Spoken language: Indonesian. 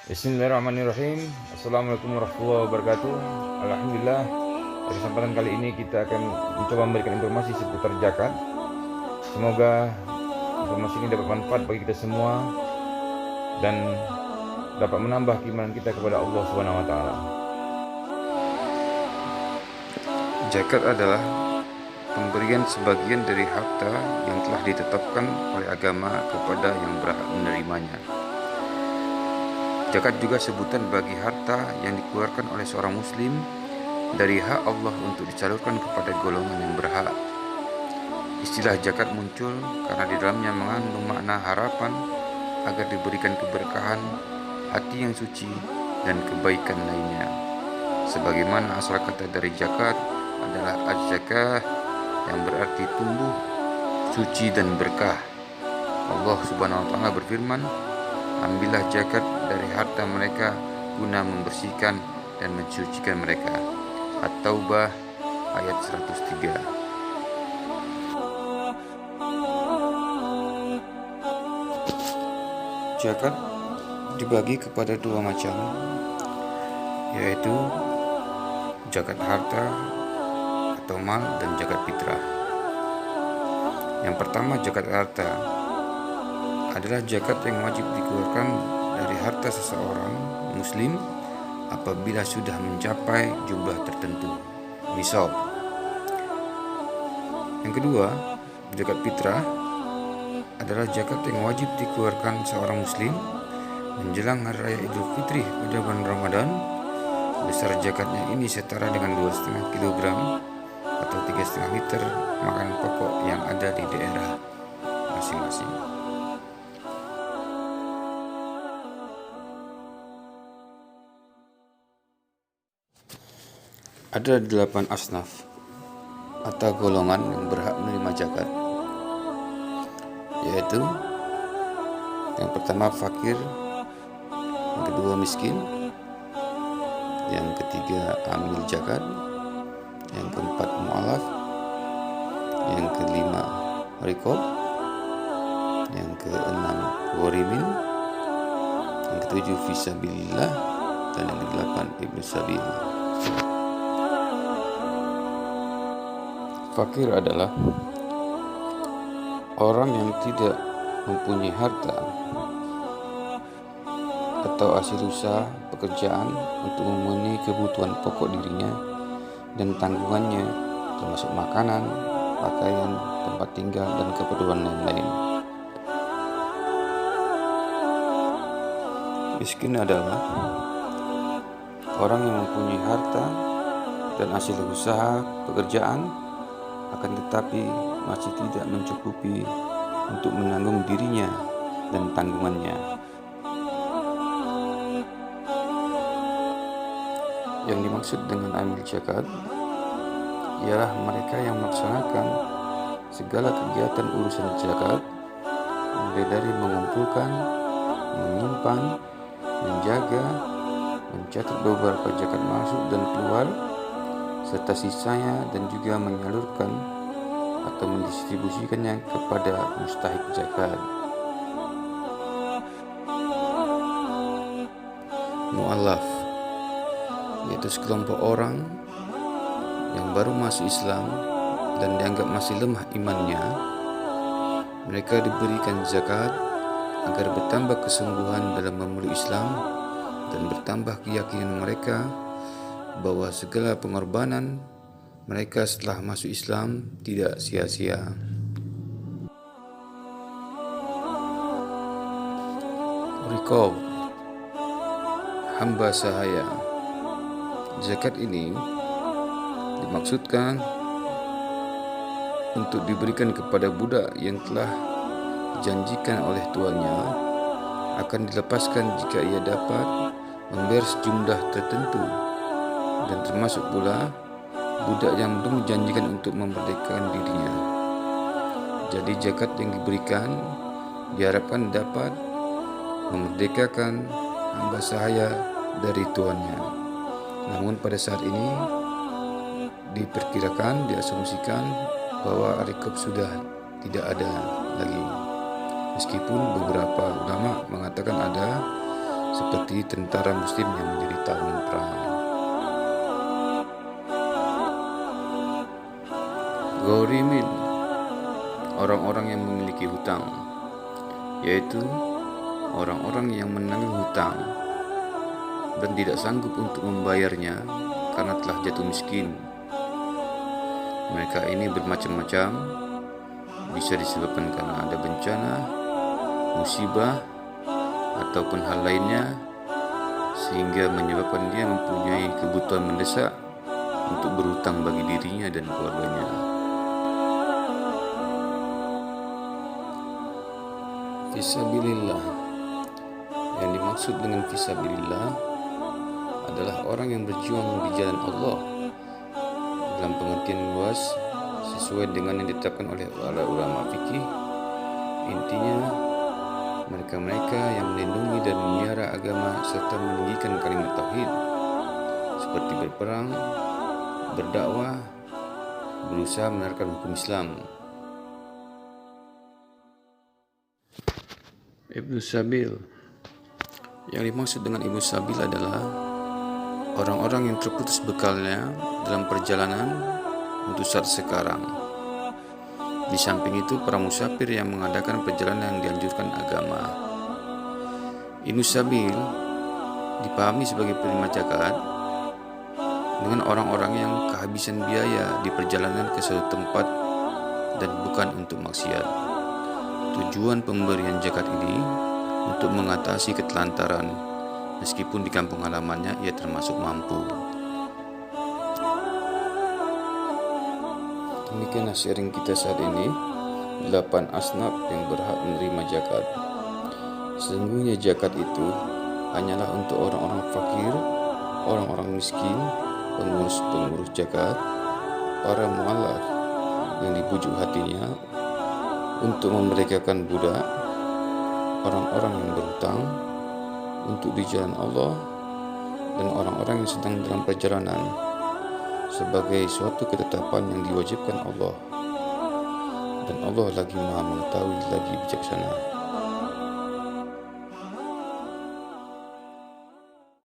Bismillahirrahmanirrahim. Assalamualaikum warahmatullahi wabarakatuh. Alhamdulillah, pada kesempatan kali ini kita akan mencoba memberikan informasi seputar zakat. Semoga informasi ini dapat manfaat bagi kita semua dan dapat menambah keimanan kita kepada Allah Subhanahu wa taala. Zakat adalah pemberian sebagian dari harta yang telah ditetapkan oleh agama kepada yang berhak menerimanya. Zakat juga sebutan bagi harta yang dikeluarkan oleh seorang muslim dari hak Allah untuk disalurkan kepada golongan yang berhak. Istilah zakat muncul karena di dalamnya mengandung makna harapan agar diberikan keberkahan, hati yang suci, dan kebaikan lainnya. Sebagaimana asal kata dari zakat adalah az-zakah yang berarti tumbuh, suci, dan berkah. Allah Subhanahu wa taala berfirman, "Ambillah zakat dari harta mereka guna membersihkan dan mensucikan mereka." At-Taubah ayat 103. Zakat dibagi kepada dua macam, yaitu zakat harta atau mal dan zakat fitrah. Yang pertama, zakat harta adalah zakat yang wajib dikeluarkan dari harta seseorang muslim apabila sudah mencapai jumlah tertentu, nisab. Yang kedua, zakat fitrah adalah zakat yang wajib dikeluarkan seorang muslim menjelang hari raya Idul Fitri pada bulan Ramadan. Besar zakatnya ini setara dengan 2,5 kg atau 3,5 liter makanan pokok yang ada di daerah masing-masing. Ada 8 asnaf atau golongan yang berhak menerima zakat, yaitu yang pertama fakir, yang kedua miskin, yang ketiga amil zakat, yang keempat mu'alaf, yang kelima riqab, yang keenam gharimin, yang ketujuh fisabilillah, dan yang kedelapan ibnu sabil. Fakir adalah orang yang tidak mempunyai harta atau hasil usaha pekerjaan untuk memenuhi kebutuhan pokok dirinya dan tanggungannya, termasuk makanan, pakaian, tempat tinggal, dan keperluan lain-lain. Miskin adalah orang yang mempunyai harta dan hasil usaha pekerjaan, akan tetapi masih tidak mencukupi untuk menanggung dirinya dan tanggungannya. Yang dimaksud dengan amil zakat ialah mereka yang melaksanakan segala kegiatan urusan zakat, mulai dari mengumpulkan, menyimpan, menjaga, mencatat beberapa zakat masuk dan keluar, serta sisanya, dan juga menyalurkan atau mendistribusikannya kepada mustahik zakat. Mu'alaf yaitu sekelompok orang yang baru masuk Islam dan dianggap masih lemah imannya. Mereka diberikan zakat agar bertambah kesungguhan dalam memeluk Islam dan bertambah keyakinan mereka bahwa segala pengorbanan mereka setelah masuk Islam tidak sia-sia. Riqab, hamba sahaya. Zakat ini dimaksudkan untuk diberikan kepada budak yang telah dijanjikan oleh tuannya akan dilepaskan jika ia dapat membayar sejumlah tertentu, dan termasuk pula budak yang belum dijanjikan untuk memerdekakan dirinya. Jadi zakat yang diberikan diharapkan dapat memerdekakan hamba sahaya dari tuannya. Namun pada saat ini diperkirakan, diasumsikan bahwa riqab sudah tidak ada lagi. Meskipun beberapa ulama mengatakan ada, seperti tentara muslim yang menjadi tawanan perang. Ghorimin, orang-orang yang memiliki hutang, yaitu orang-orang yang menanggung hutang dan tidak sanggup untuk membayarnya karena telah jatuh miskin. Mereka ini bermacam-macam, bisa disebabkan karena ada bencana, musibah, ataupun hal lainnya, sehingga menyebabkan dia mempunyai kebutuhan mendesak untuk berhutang bagi dirinya dan keluarganya. Fisabilillah, yang dimaksud dengan fisabilillah adalah orang yang berjuang di jalan Allah dalam pengertian luas sesuai dengan yang ditetapkan oleh para ulama fikih. Intinya, mereka-mereka yang melindungi dan memelihara agama serta meninggikan kalimat tauhid, seperti berperang, berdakwah, berusaha menerapkan hukum Islam. Ibnu Sabil, yang dimaksud dengan Ibnu Sabil adalah orang-orang yang terputus bekalnya dalam perjalanan untuk saat sekarang. Di samping itu, para musafir yang mengadakan perjalanan yang dianjurkan agama. Ibnu Sabil dipahami sebagai penerima zakat dengan orang-orang yang kehabisan biaya di perjalanan ke suatu tempat dan bukan untuk maksiat. Tujuan pemberian zakat ini untuk mengatasi ketelantaran, meskipun di kampung halamannya ia termasuk mampu. Demikianlah sharing kita saat ini, 8 asnaf yang berhak menerima zakat. Sesungguhnya zakat itu hanyalah untuk orang-orang fakir, orang-orang miskin, pengurus-pengurus zakat, para mu'alaf yang dibujuk hatinya untuk memerdekakan budak, orang-orang yang berhutang untuk di jalan Allah, dan orang-orang yang sedang dalam perjalanan sebagai suatu ketetapan yang diwajibkan Allah. Dan Allah lagi Maha mengetahui lagi bijaksana.